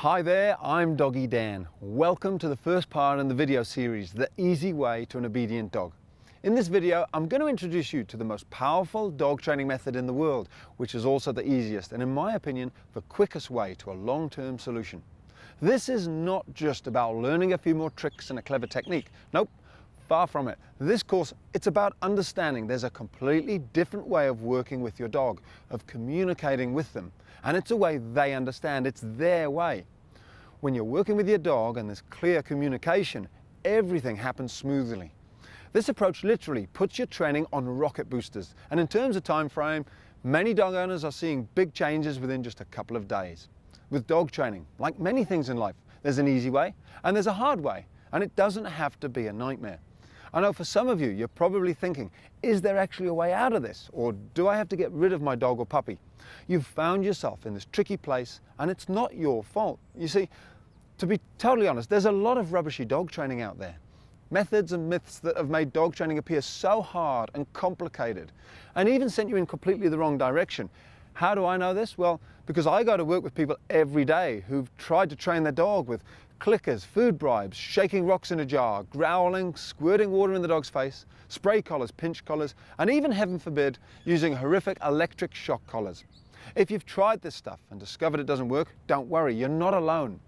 Hi there, I'm Doggy Dan. Welcome to the first part in the video series, The Easy Way to an Obedient Dog. In this video, I'm going to introduce you to the most powerful dog training method in the world, which is also the easiest and, in my opinion, the quickest way to a long-term solution. This is not just about learning a few more tricks and a clever technique. Nope, far from it. This course, it's about understanding there's a completely different way of working with your dog, of communicating with them, and it's a way they understand. It's their way. When you're working with your dog and there's clear communication, everything happens smoothly. This approach literally puts your training on rocket boosters, and in terms of time frame, many dog owners are seeing big changes within just a couple of days. With dog training, like many things in life, there's an easy way and there's a hard way, and it doesn't have to be a nightmare. I know for some of you, you're probably thinking, is there actually a way out of this? Or do I have to get rid of my dog or puppy? You've found yourself in this tricky place and it's not your fault. You see, to be totally honest, there's a lot of rubbishy dog training out there. Methods and myths that have made dog training appear so hard and complicated and even sent you in completely the wrong direction. How do I know this? Well, because I go to work with people every day who've tried to train their dog with clickers, food bribes, shaking rocks in a jar, growling, squirting water in the dog's face, spray collars, pinch collars, and even, heaven forbid, using horrific electric shock collars. If you've tried this stuff and discovered it doesn't work, don't worry, you're not alone.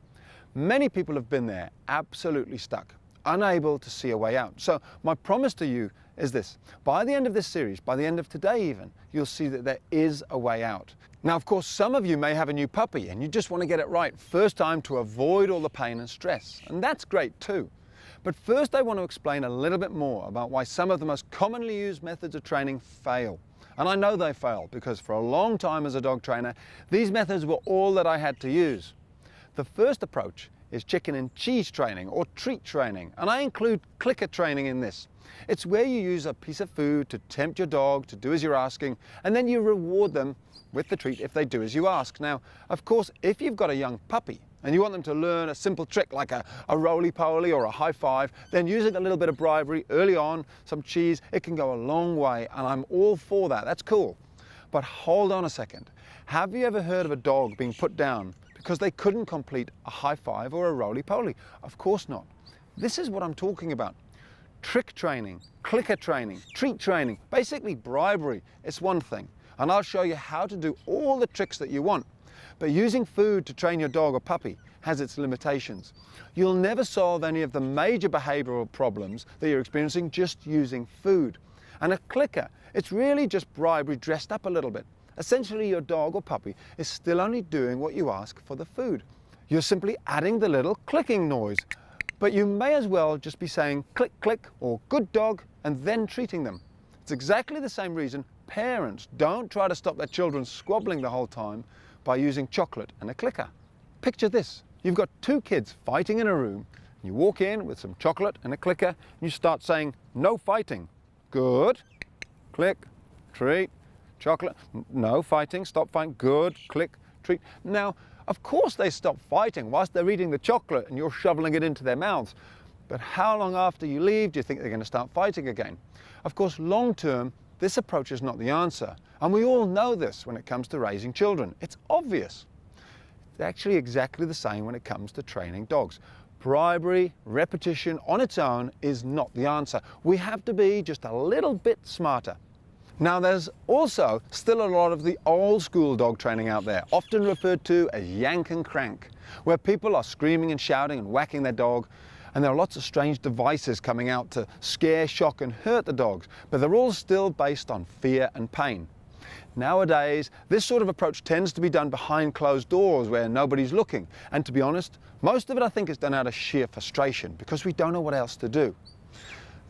Many people have been there, absolutely stuck, unable to see a way out. So my promise to you is this: by the end of this series, by the end of today even, you'll see that there is a way out. Now, of course, some of you may have a new puppy and you just want to get it right first time to avoid all the pain and stress, and that's great too. But first I want to explain a little bit more about why some of the most commonly used methods of training fail. And I know they fail because for a long time as a dog trainer, these methods were all that I had to use. The first approach is chicken and cheese training or treat training, and I include clicker training in this. It's where you use a piece of food to tempt your dog to do as you're asking, and then you reward them with the treat if they do as you ask. Now, of course, if you've got a young puppy and you want them to learn a simple trick like a roly-poly or a high five, then using a little bit of bribery early on, some cheese, it can go a long way, and I'm all for that. That's cool. But hold on a second. Have you ever heard of a dog being put down because they couldn't complete a high five or a roly-poly? Of course not. This is what I'm talking about. Trick training, clicker training, treat training, basically bribery. It's one thing, and I'll show you how to do all the tricks that you want. But using food to train your dog or puppy has its limitations. You'll never solve any of the major behavioral problems that you're experiencing just using food. And a clicker, it's really just bribery dressed up a little bit. Essentially, your dog or puppy is still only doing what you ask for the food. You're simply adding the little clicking noise. But you may as well just be saying click, click, or good dog, and then treating them. It's exactly the same reason parents don't try to stop their children squabbling the whole time by using chocolate and a clicker. Picture this. You've got two kids fighting in a room. You walk in with some chocolate and a clicker, and you start saying, no fighting. Good. Click, treat, chocolate. No fighting, stop fighting. Good, click, treat. Now, of course they stop fighting whilst they're eating the chocolate and you're shoveling it into their mouths. But how long after you leave do you think they're going to start fighting again? Of course, long term, this approach is not the answer. And we all know this when it comes to raising children. It's obvious. It's actually exactly the same when it comes to training dogs. Bribery, repetition on its own is not the answer. We have to be just a little bit smarter. Now, there's also still a lot of the old school dog training out there, often referred to as yank and crank, where people are screaming and shouting and whacking their dog, and there are lots of strange devices coming out to scare, shock and hurt the dogs, but they're all still based on fear and pain. Nowadays, this sort of approach tends to be done behind closed doors where nobody's looking, and to be honest, most of it I think is done out of sheer frustration because we don't know what else to do.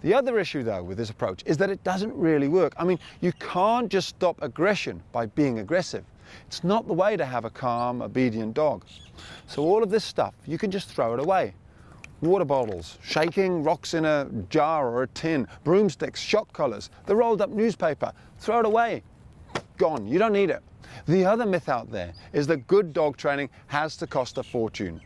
The other issue, though, with this approach is that it doesn't really work. I mean, you can't just stop aggression by being aggressive. It's not the way to have a calm, obedient dog. So all of this stuff, you can just throw it away. Water bottles, shaking rocks in a jar or a tin, broomsticks, shock collars, the rolled up newspaper, throw it away. Gone, you don't need it. The other myth out there is that good dog training has to cost a fortune.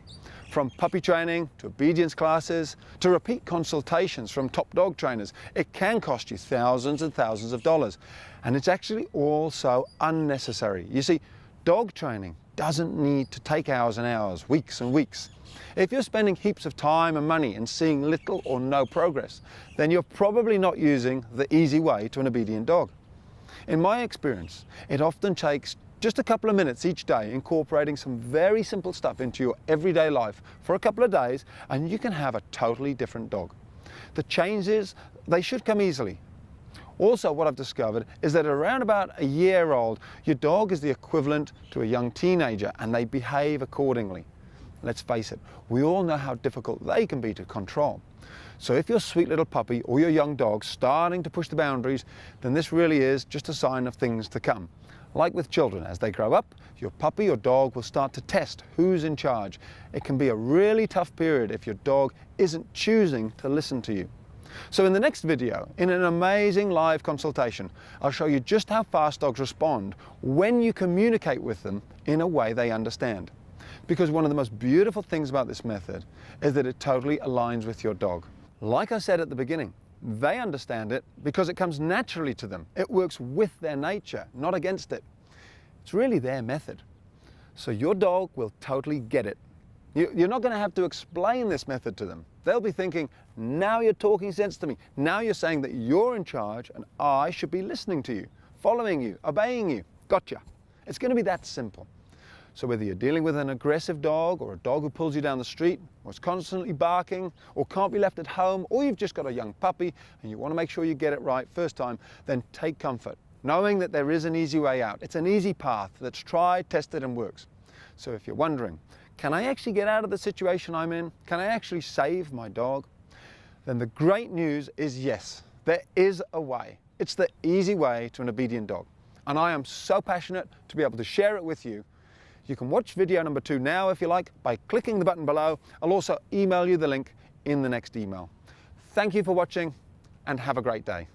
From puppy training to obedience classes to repeat consultations from top dog trainers, it can cost you thousands and thousands of dollars. And it's actually all so unnecessary. You see, dog training doesn't need to take hours and hours, weeks and weeks. If you're spending heaps of time and money and seeing little or no progress, then you're probably not using the easy way to an obedient dog. In my experience, it often takes just a couple of minutes each day incorporating some very simple stuff into your everyday life for a couple of days, and you can have a totally different dog. The changes, they should come easily. Also, what I've discovered is that around about a year old, your dog is the equivalent to a young teenager and they behave accordingly. Let's face it, we all know how difficult they can be to control. So if your sweet little puppy or your young dog starting to push the boundaries, then this really is just a sign of things to come. Like with children, as they grow up, your puppy or dog will start to test who's in charge. It can be a really tough period if your dog isn't choosing to listen to you. So in the next video, in an amazing live consultation, I'll show you just how fast dogs respond when you communicate with them in a way they understand. Because one of the most beautiful things about this method is that it totally aligns with your dog. Like I said at the beginning, they understand it because it comes naturally to them. It works with their nature, not against it. It's really their method. So your dog will totally get it. You're not going to have to explain this method to them. They'll be thinking, now you're talking sense to me. Now you're saying that you're in charge and I should be listening to you, following you, obeying you. Gotcha. It's going to be that simple. So whether you're dealing with an aggressive dog or a dog who pulls you down the street or is constantly barking or can't be left at home, or you've just got a young puppy and you want to make sure you get it right first time, then take comfort, knowing that there is an easy way out. It's an easy path that's tried, tested and works. So if you're wondering, can I actually get out of the situation I'm in? Can I actually save my dog? Then the great news is yes, there is a way. It's the easy way to an obedient dog. And I am so passionate to be able to share it with you. You can watch video number 2 now if you like by clicking the button below. I'll also email you the link in the next email. Thank you for watching and have a great day.